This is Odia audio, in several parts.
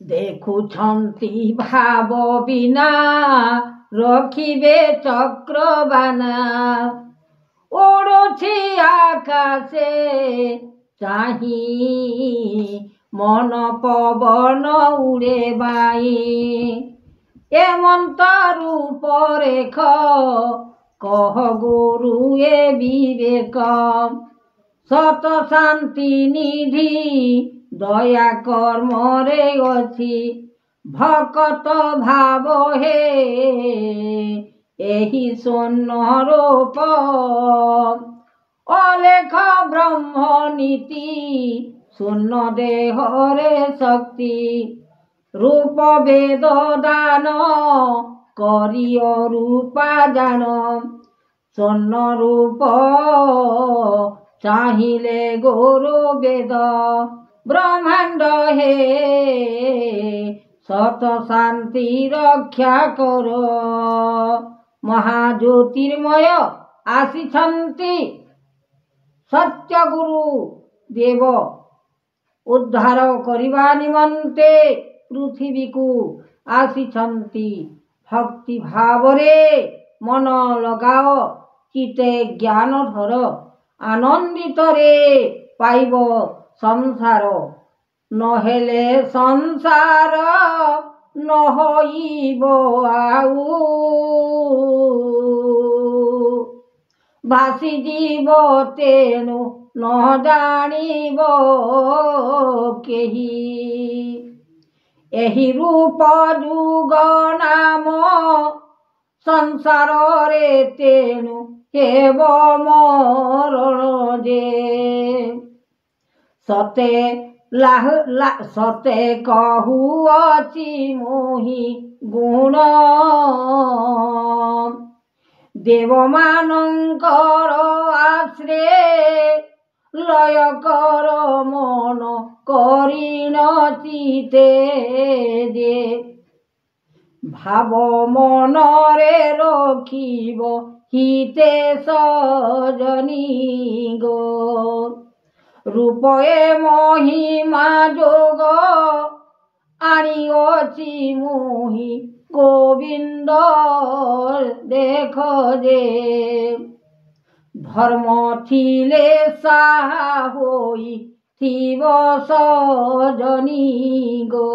ଦେଖୁଛନ୍ତି ଭାବ ବିନା ରଖିବେ ଚକ୍ରବାନା। ଉଡ଼ୁଛି ଆକାଶେ ଚାହିଁ ମନ ପବନ ଉଡ଼େ ବାଇ। ଏମନ୍ତ ରୂପରେଖ କହ ଗୁରୁ ଏ ବିବେକ। ସତ ଶାନ୍ତି ନିଧି ଦୟା କର୍ମରେ ଅଛି। ଭକତ ଭାବ ହେ ଏହି ସ୍ୱର୍ଣ୍ଣ ରୂପ। ଅଲେଖ ବ୍ରହ୍ମ ନୀତି ଶୂନ୍ୟ ଦେହରେ ଶକ୍ତି। ରୂପ ବେଦ ଦାନ କରିଅ ରୂପା ଜାଣ। ସ୍ୱର୍ଣ୍ଣ ରୂପ ଚାହିଁଲେ ଗୁରୁ ବେଦ। ବ୍ରହ୍ମାଣ୍ଡ ହେ ସତ ଶାନ୍ତି ରକ୍ଷା କର। ମହାଜ୍ୟୋତିର୍ମୟ ଆସିଛନ୍ତି ସତ୍ୟଗୁରୁ ଦେବ। ଉଦ୍ଧାର କରିବା ନିମନ୍ତେ ପୃଥିବୀକୁ ଆସିଛନ୍ତି। ଭକ୍ତି ଭାବରେ ମନ ଲଗାଅ ଚିତେ ଜ୍ଞାନ ଧର। ଆନନ୍ଦିତରେ ପାଇବ ସଂସାର ନହେଲେ ସଂସାର ନ ହୋଇବ ଆଉ। ଭାସିଯିବ ତେଣୁ ନ ଜାଣିବ କେହି। ଏହି ରୂପ ଯୁଗ ନାମ ସଂସାରରେ ତେଣୁ ହେବ ମରଣ ଯେ। ସତେ କହୁଅଛି ମୁହିଁ ଗୁଣ। ଦେବମାନଙ୍କର ଆଶ୍ରେ ଲୟ କର ମନ କରିଣ ଚିତେ ଯେ। ଭାବ ମନରେ ରଖିବ ହିତେ ସଜନି ଗୋ। ରୂପେ ମହିମା ଯୋଗ ଆଣିଅଛି ମୁହିଁ ଗୋବିନ୍ଦ ଦେଖ ଯେ। ଧର୍ମ ଥିଲେ ସାହା ହୋଇ ଥିବ ସଜନି ଗୋ।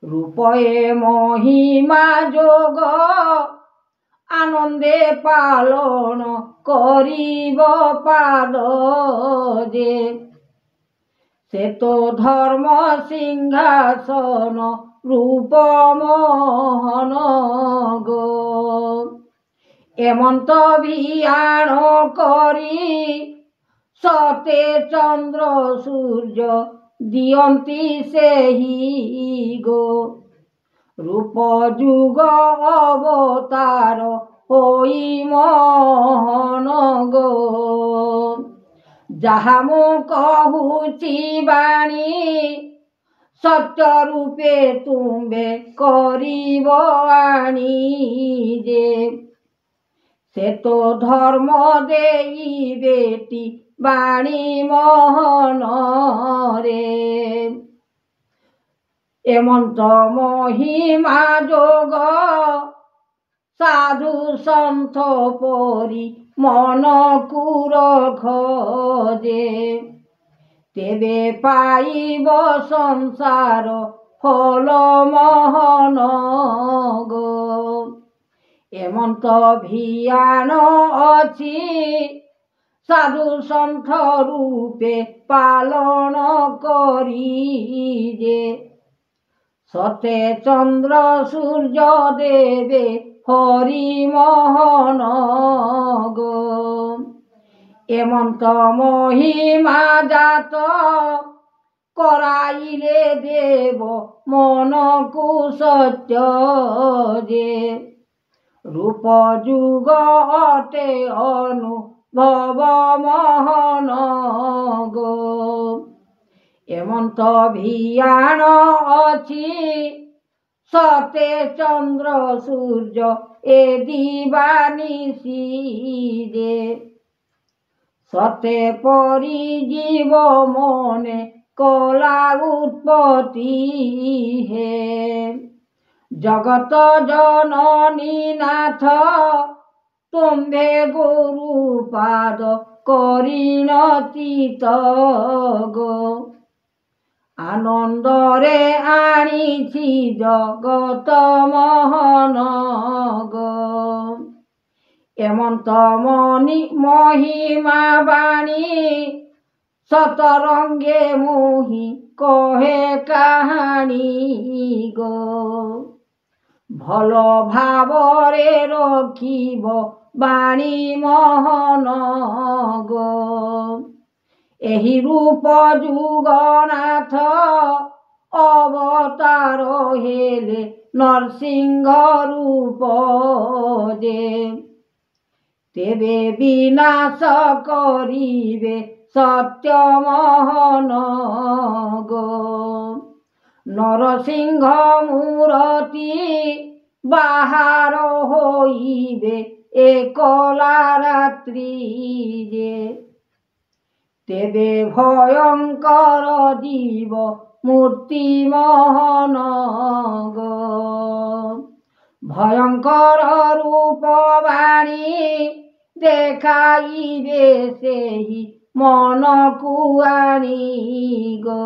ରୂପେ ମହିମା ଯୋଗ ଆନନ୍ଦେ ପାଳନ କରିବ ପାଦ ଯେ। ସେ ତ ଧର୍ମ ସିଂହାସନ ରୂପ ମୋହନ ଗୋ। ଏମନ୍ତ ଭିଆଣ କରି ସତେ ଚନ୍ଦ୍ର ସୂର୍ଯ୍ୟ ଦିଅନ୍ତି ସେହି ଗୋ। ରୂପ ଯୁଗ ଅବତାର ହୋଇ ମୋହନ ଗୋ। ଯାହା ମୁଁ କହୁଛି ବାଣୀ ସତ୍ୟ ରୂପେ ତୁମ୍ଭେ କରିବ ଆଣି ଯେ। ସେ ତ ଧର୍ମ ଦେଇ ବେଟି ବାଣୀ ମୋହନରେ। ଏମନ୍ତ ମହିମା ଯୋଗ ସାଧୁ ସନ୍ଥ ପରି ମନକୁ ରଖ ଯେ। ତେବେ ପାଇବ ସଂସାର ଫଲ ମୋହନ ଗୋ। ଏମନ୍ତ ଭିଆଣ ଅଛି ସାଧୁ ସନ୍ଥ ରୂପେ ପାଳନ କରି ଯେ। ସତେ ଚନ୍ଦ୍ର ସୂର୍ଯ୍ୟ ଦେବେ ହରି ମୋହନ ଗୋ। ଏମନ୍ତ ମହିମା ଜାତ କରାଇଲେ ଦେବ ମନକୁ ସତ୍ୟ ଯେ। ରୂପ ଯୁଗ ଅଟେ ଅନୁଭବ ମୋହନ ଗୋ। ଏମନ୍ତ ଭିଆଣ ଅଛି ସତେ ଚନ୍ଦ୍ର ସୂର୍ଯ୍ୟ ଏ ଦିବାନିଶି ଯେ। ସତେ ପରି ଜୀବ ମନେ କଲା ଉତ୍ପତ୍ତି ହେ। ଜଗତ ଜନନୀ ନାଥ ତୁମ୍ଭେ ଗୁରୁପାଦ କରିଣ ଚିତ ଗୋ। ଆନନ୍ଦରେ ଆଣିଛି ଜଗତ ମୋହନ ଗୋ। ଏମନ୍ତ ମହିମା ବାଣୀ ସତରଙ୍ଗେ ମୁହିଁ କହେ କାହାଣୀ ଗୋ। ଭଲ ଭାବରେ ରଖିବ ବାଣୀ ମୋହନ ଗୋ। ଏହି ରୂପ ଯୁଗନାଥ ଅବତାର ହେଲେ ନରସିଂହ ରୂପ ଯେ। ତେବେ ବିନାଶ କରିବେ ସତ୍ୟ ମୋହନ ଗୋ। ନରସିଂହ ମୂରତି ବାହାର ହୋଇବେ ଏକଲା ରାତ୍ରି ଯେ। ତେବେ ଭୟଙ୍କର ଯିବ ମୂର୍ତ୍ତି ମୋହନ ଗୋ। ଭୟଙ୍କର ରୂପ ବାଣୀ ଦେଖାଇବେ ସେହି ମନକୁ ଆଣି ଗୋ।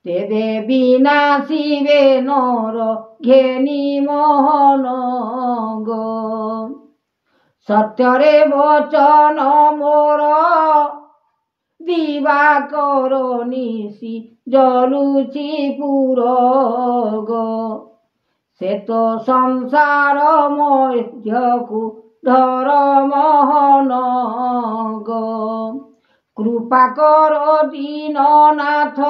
ତେବେ ବିନାଶିବେ ନର ଘେନି ମୋହନ ଗୋ। ସତ୍ୟରେ ବଚନ ମୋର ଦିବାକର ନିଶି ଜଲୁଛି ପୁର ଗୋ। ସେ ତ ସଂସାର ମଧ୍ୟକୁ ଧର ମୋହନ ଗୋ। କୃପା କର ଦୀନନାଥ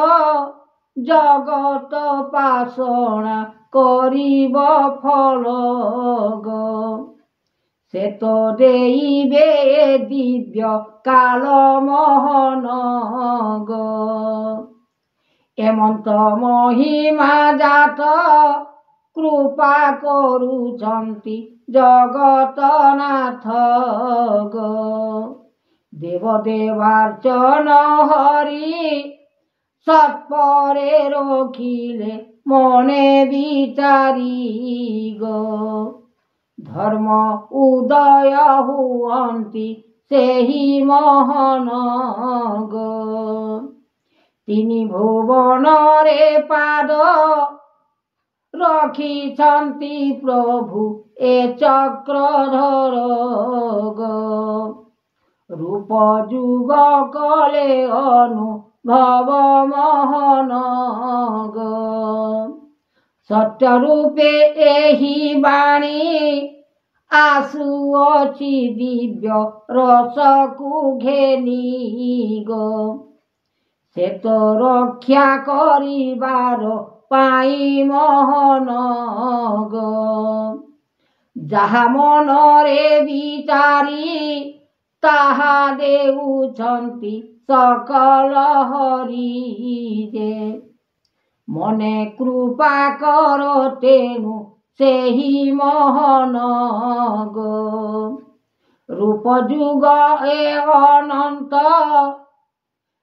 ଜଗତ ପାସଣା କରିବ ଫଳ ଗୋ। ସେ ତ ଦେଇବେ ଦିବ୍ୟ କାଳ ମୋହନ ଗୋ। ଏମନ୍ତ ମହିମା ଜାତ କୃପା କରୁଛନ୍ତି ଜଗତନାଥ ଗୋ। ଦେବଦେବାର୍ଚ୍ଚନ ହରି ସତ୍ପରେ ରଖିଲେ ମନେ ବିଚାରି ଗୋ। ଧର୍ମ ଉଦୟ ହୁଅନ୍ତି ସେହି ମୋହନ ଗୋ। ତିନି ଭୁବନରେ ପାଦ ରଖିଛନ୍ତି ପ୍ରଭୁ ଏ ଚକ୍ରଧର ଗୋ। ରୂପ ଯୁଗ କଲେ ଅନୁଭବ ମୋହନ ଗୋ। ସତ୍ୟ ରୂପେ ଏହି ବାଣୀ ଆସୁଅଛି ଦିବ୍ୟ ରସକୁ ଘେନି ଗୋ। ସେ ତ ରକ୍ଷା କରିବାର ପାଇଁ ମୋହନ ଗୋ। ଯାହା ମନରେ ବିଚାରି ତାହା ଦେଉଛନ୍ତି ସକଳ ହରି ଯେ। ମନେ କୃପା କର ତେଣୁ ସେହି ମୋହନ ଗୋ। ରୂପ ଯୁଗ ଏ ଅନନ୍ତ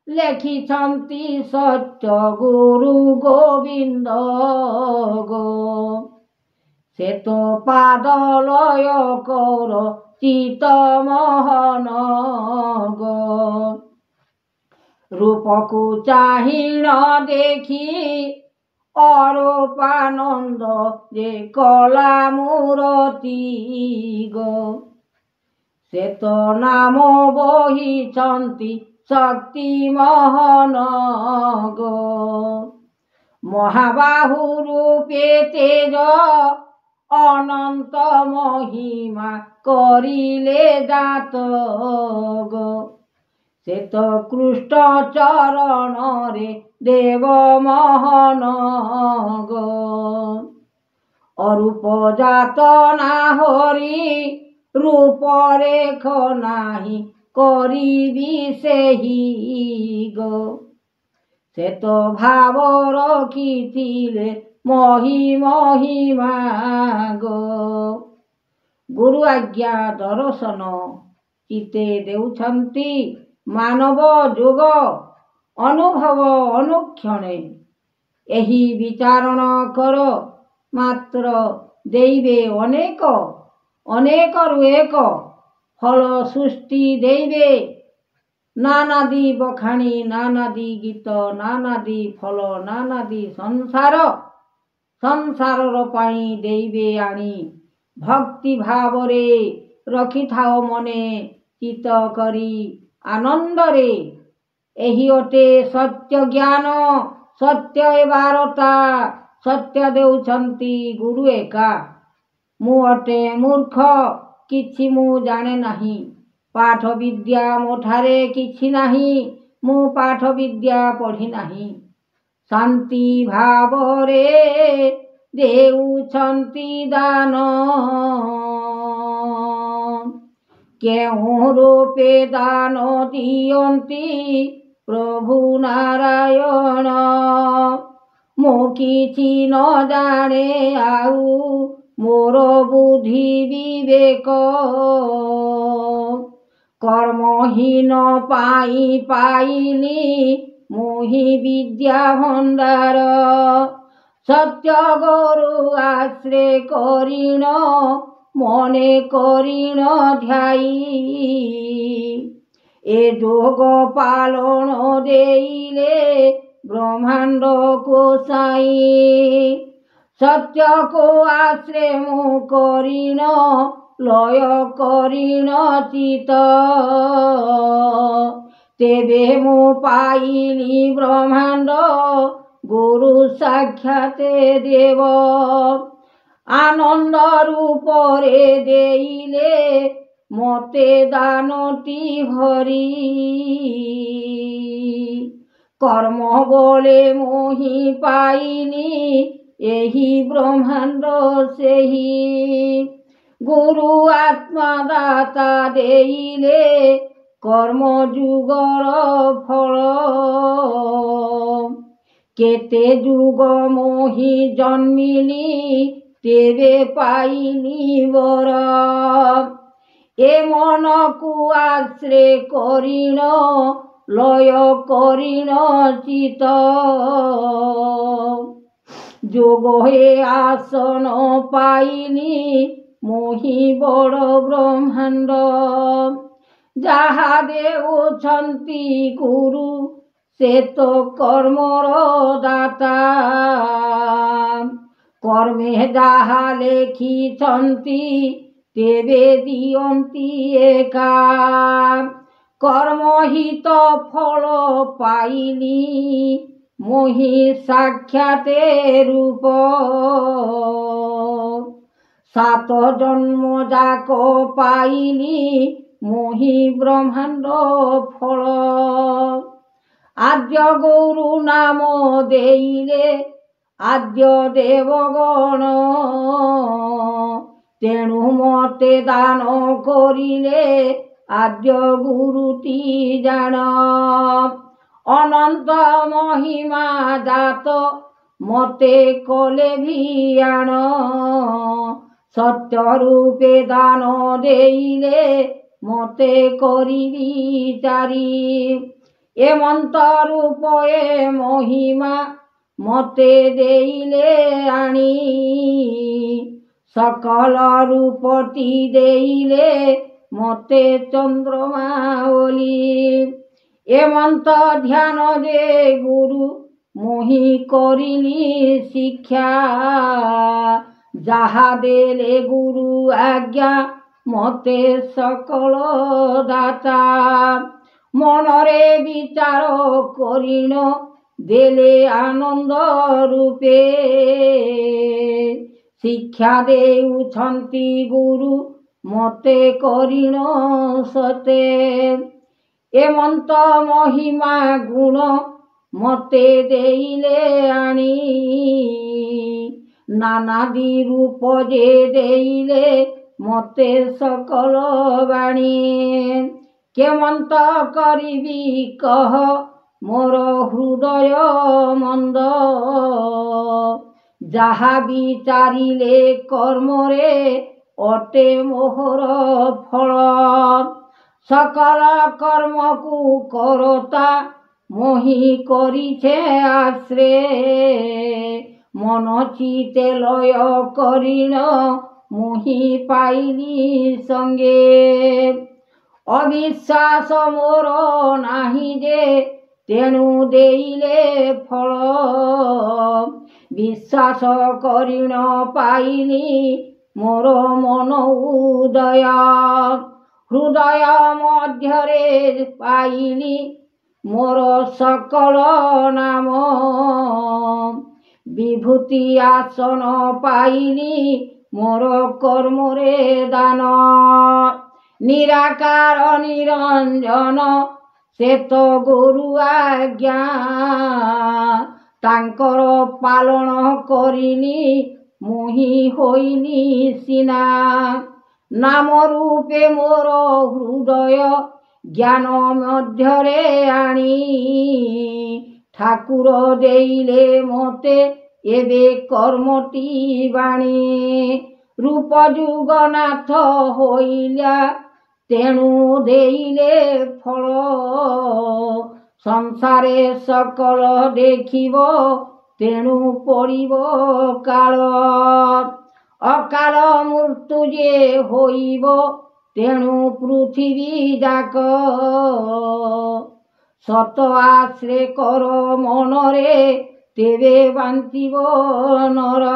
ଲେଖିଛନ୍ତି ସତ୍ୟ ଗୁରୁ ଗୋବିନ୍ଦ ଗୋ। ସେ ତ ପାଦ ଲୟ କର ଚିତ ମୋହନ ଗୋ। ରୂପକୁ ଚାହିଁଣ ଦେଖି ଅରୂପାନନ୍ଦ ଯେ କଲା ମୂରତି ଗୋ। ସେ ତ ନାମ ବହିଛନ୍ତି ଶକ୍ତି ମୋହନ ଗୋ। ମହାବାହୁ ରୂପେ ତେଜ ଅନନ୍ତ ମହିମା କରିଲେ ଜାତ ଗୋ। ସେ ତ କୃଷ୍ଣ ଚରଣରେ ଦେବ ମୋହନ ଗୋ। ଅରୂପ ଜାତ ନା ହରି ରୂପ ରେଖ ନାହିଁ କରିବି ସେହି ଗୋ। ସେ ତ ଭାବ ରଖିଥିଲେ ମହିମା ଗୋ। ଗୁରୁ ଆଜ୍ଞା ଦର୍ଶନ ଚିତେ ଦେଉଛନ୍ତି ମାନବ ଯୋଗ ଅନୁଭବ ଅନୁକ୍ଷଣେ। ଏହି ବିଚାରଣ କର ମାତ୍ର ଦେଇବେ ଅନେକ, ଅନେକରୁ ଏକ ଫଳ ସୃଷ୍ଟି ଦେବେ। ନାନାଦି ବଖାଣି ନାନାଦି ଗୀତ, ନାନାଦି ଫଳ ନାନାଦି ସଂସାର, ସଂସାରର ପାଇଁ ଦେବେ ଆଣି। ଭକ୍ତି ଭାବରେ ରଖିଥାଅ ମନେ ଚିତ କରି ଆନନ୍ଦରେ। ଏହି ଅଟେ ସତ୍ୟ ଜ୍ଞାନ, ସତ୍ୟ ବାରତା, ସତ୍ୟ ଦେଉଛନ୍ତି ଗୁରୁ ଏକା। ମୁଁ ଅଟେ ମୂର୍ଖ, କିଛି ମୁଁ ଜାଣେ ନାହିଁ। ପାଠ ବିଦ୍ୟା ମୋଠାରେ କିଛି ନାହିଁ, ମୁଁ ପାଠ ବିଦ୍ୟା ପଢ଼ି ନାହିଁ। ଶାନ୍ତି ଭାବରେ ଦେଉଛନ୍ତି ଦାନ, କେଉଁ ରୂପେ ଦାନ ଦିଅନ୍ତି ପ୍ରଭୁ ନାରାୟଣ। ମୁଁ କିଛି ନ ଜାଣେ ଆଉ ମୋର ବୁଦ୍ଧି ବିବେକ, କର୍ମହୀନ ପାଇଁ ପାଇଲି ମୁଁ ହିଁ ବିଦ୍ୟା ଭଣ୍ଡାର। ସତ୍ୟ ଗୁରୁ ଆଶ୍ରେ କରିଣ, ମନେ କରିଣ ଧ୍ୟାଇ। ଏ ଯୋଗ ପାଲନ ଦେଲେ ବ୍ରହ୍ମାଣ୍ଡ କୋଷାଇ। ସତ୍ୟକୁ ଆଶ୍ରେ ମୁଁ କରିଣ, ଲୟ କରିଣ ଚିତ। ତେବେ ମୁଁ ପାଇଲି ବ୍ରହ୍ମାଣ୍ଡ, ଗୁରୁ ସାକ୍ଷାତ ଦେବ। ଆନନ୍ଦ ରୂପରେ ଦେଲେ ମୋତେ ଦାନଟି ଭରି। କର୍ମ ବଳେ ମୁଁ ହିଁ ପାଇଲି ଏହି ବ୍ରହ୍ମାଣ୍ଡ ସେହି। ଗୁରୁ ଆତ୍ମା ଦାତା ଦେଲେ କର୍ମ ଯୁଗର ଫଳ। କେତେ ଯୁଗ ମୁଁ ହିଁ ଜନ୍ମିଲି ତେବେ ପାଇଲି ବର। ଏ ମନକୁ ଆଶ୍ରେ କରିଣ, ଲୟ କରିଣ ଚିତ। ଯୋଗ ଏ ଆସନ ପାଇଲି ମୁଁ ହିଁ ବଡ଼ ବ୍ରହ୍ମାଣ୍ଡ। ଯାହା ଦେଉଛନ୍ତି ଗୁରୁ ସେ ତ କର୍ମର ଦାତା। କର୍ମେ ଯାହା ଲେଖିଛନ୍ତି ତେବେ ଦିଅନ୍ତି ଏକା। କର୍ମହିତ ଫଳ ପାଇଲି ମୁଁ ହିଁ ସାକ୍ଷାତ ରୂପ। ସାତ ଜନ୍ମ ଯାକ ପାଇଲି ମୁଁ ହିଁ ବ୍ରହ୍ମାଣ୍ଡ ଫଳ। ଆଦ୍ୟ ଗୁରୁ ନାମ ଦେଲେ ଆଦ୍ୟ ଦେବଗଣ, ତେଣୁ ମୋତେ ଦାନ କରିଲେ ଆଦ୍ୟ ଗୁରୁଟି ଜାଣ। ଅନନ୍ତ ମହିମା ଜାତ ମୋତେ କଲେ ଭିଆଣ। ସତ୍ୟ ରୂପେ ଦାନ ଦେଲେ ମୋତେ କରିବି ଚାରି। ଏମନ୍ତ ରୂପ ଏ ମହିମା ମୋତେ ଦେଲେ ଆଣି। ସକଳ ରୂପଟି ଦେଲେ ମୋତେ ଚନ୍ଦ୍ରମା ବୋଲି। ଏମନ୍ତ ଧ୍ୟାନ ଯେ ଗୁରୁ ମୁଁ ହିଁ କରିଲି ଶିକ୍ଷା। ଯାହା ଦେଲେ ଗୁରୁ ଆଜ୍ଞା ମୋତେ ସକଳ ଦାତା। ମନରେ ବିଚାର କରିଣ ଦେଲେ ଆନନ୍ଦ ରୂପେ। ଶିକ୍ଷା ଦେଉଛନ୍ତି ଗୁରୁ ମୋତେ କରିଣ ସତେ। ଏମନ୍ତ ମହିମା ଗୁଣ ମୋତେ ଦେଲେ ଆଣି। ନାନାଦି ରୂପ ଯେ ଦେଲେ ମୋତେ ସକଳ ବାଣୀ। କେମନ୍ତ କରିବି କହ ମୋର ହୃଦୟ ମନ୍ଦ। ଯାହା ବିଚାରିଲେ କର୍ମରେ ଅଟେ ମୋହର ଫଳ। ସକଳ କର୍ମକୁ କରତା মোহি করিছে আশ্রে মন চিতে লয় করিল মোহি পাইলি সঙ্গে অবিশ্বাস মোর নাহি যে তেণু দেইলে ফল বিশ্বাস করি ন পাইলি মোর মন উদয় হৃদয় মধ্যরে পাইলি মোর সকল নাম বিভূতি আসন পাইলি মোর কর্মরে দান নিরাকার নিরঞ্জন শ্বেত গুরু আজ্ঞা ତାଙ୍କର ପାଳନ କରିନି ମୋହି ହୋଇନି ସିନା ନାମ ରୂପେ ମୋର ହୃଦୟ ଜ୍ଞାନ ମଧ୍ୟରେ ଆଣି ଠାକୁର ଦେଇଲେ ମୋତେ ଏବେ କର୍ମଟି ବାଣୀ ରୂପ ଯୁଗନାଥ ହୋଇଲା ତେଣୁ ଦେଇଲେ ଫଳ ସଂସାରେ ସକଳ ଦେଖିବ ତେଣୁ ପଡ଼ିବ କାଳ ଅକାଳ ମୃତ୍ୟୁ ଯେ ହୋଇବ ତେଣୁ ପୃଥିବୀ ଯାକ ସତ ଆଶ୍ରେ କର ମନରେ ତେବେ ବାଞ୍ଚିବ ନର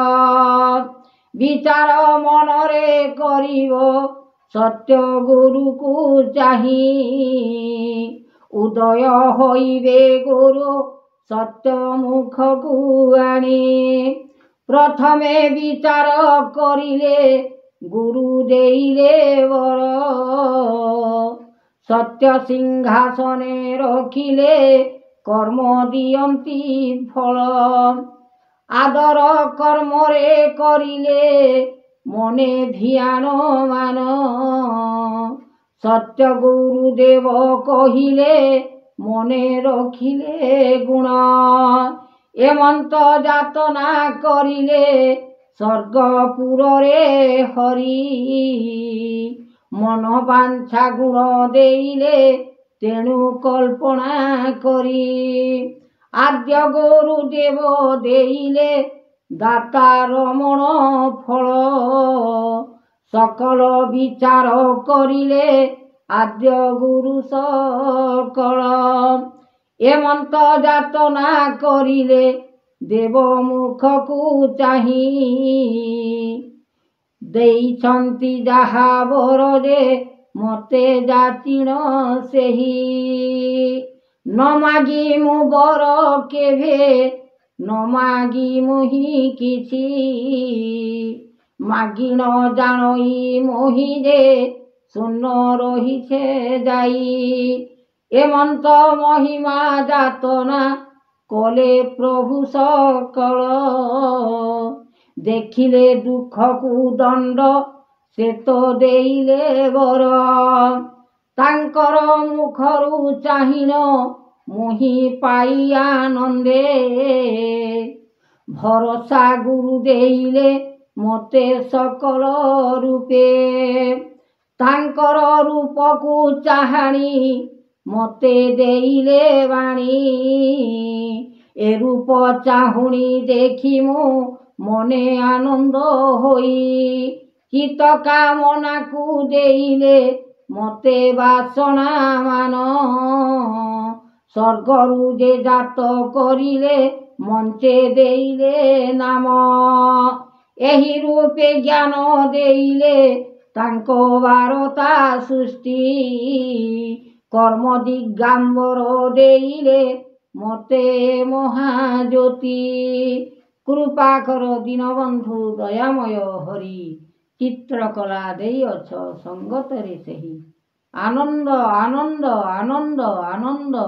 ବିଚାର ମନରେ କରିବ ସତ୍ୟ ଗୁରୁକୁ ଚାହିଁ ଉଦୟ ହୋଇବେ ଗୁରୁ ସତ୍ୟ ମୁଖକୁ ଆଣି ପ୍ରଥମେ ବିଚାର କରିଲେ ଗୁରୁ ଦେଇଲେ ବର ସତ୍ୟ ସିଂହାସନେ ରଖିଲେ କର୍ମ ଦିଅନ୍ତି ଫଳ ଆଦର କର୍ମରେ କରିଲେ ମନେ ଧ୍ୟାନ ମାନ ସତ୍ୟ ଗୁରୁଦେବ କହିଲେ ମନେ ରଖିଲେ ଗୁଣ ଏମନ୍ତ ଯାତନା କରିଲେ ସ୍ୱର୍ଗପୁରରେ ହରି ମନ ବାଞ୍ଛା ଗୁଣ ଦେଇଲେ ତେଣୁ କଳ୍ପନା କରି ଆଦ୍ୟ ଗୁରୁଦେବ ଦେଇଲେ ଦାତା ରମଣ ଫଳ সকল বিচার করিলে আদ্য গুরু সকল এমন্ত যাতনা করিলে দেব মুখକୁ চাহি ଦେଇଛନ୍ତି ଯାହା ବର ଯେ ମୋତେ ଯାଚିଣ ସେହି ନ ମାଗି ମୁଁ ବର କେଭେ ନ ମାଗି ମୁହିଁ କିଛି ମାଗି ନ ଜାଣଇ ମୋହି ଯେ ଶୂନ ରହିছে ଯାଇ ଏମନ୍ତ ମହିମା ଯାତନା କଲେ ପ୍ରଭୁ ସକଳ ଦେଖିଲେ ଦୁଃଖକୁ ଦଣ୍ଡ ସେ ତ ଦେଇଲେ ବର ତାଙ୍କର ମୁଖରୁ ଚାହିଁନ ମୋହି ପାଇ ଆନନ୍ଦେ ଭରସା ଗୁରୁ ଦେଇଲେ ମୋତେ ସକଳ ରୂପେ ତାଙ୍କର ରୂପକୁ ଚାହାଣି ମୋତେ ଦେଇଲେ ବାଣୀ ଏ ରୂପ ଚାହୁଣି ଦେଖି ମୁଁ ମନେ ଆନନ୍ଦ ହୋଇ ଚିତ୍ତ କାମନାକୁ ଦେଇଲେ ମୋତେ ବାସନା ମାନ ସ୍ୱର୍ଗରୁ ଯେ ଜାତ କରିଲେ ମଞ୍ଚେ ଦେଇଲେ ନାମ ଏହି ରୂପେ ଜ୍ଞାନ ଦେଇଲେ ତାଙ୍କ ବାରତା ସୃଷ୍ଟି କର୍ମ ଦିଗାମ୍ବର ଦେଇଲେ ମୋତେ ମହାଜ୍ୟୋତି କୃପା କର ଦୀନବନ୍ଧୁ ଦୟାମୟ ହରି ଚିତ୍ରକଳା ଦେଇଅଛ ସଙ୍ଗତରେ ସେହି ଆନନ୍ଦ ଆନନ୍ଦ ଆନନ୍ଦ ଆନନ୍ଦ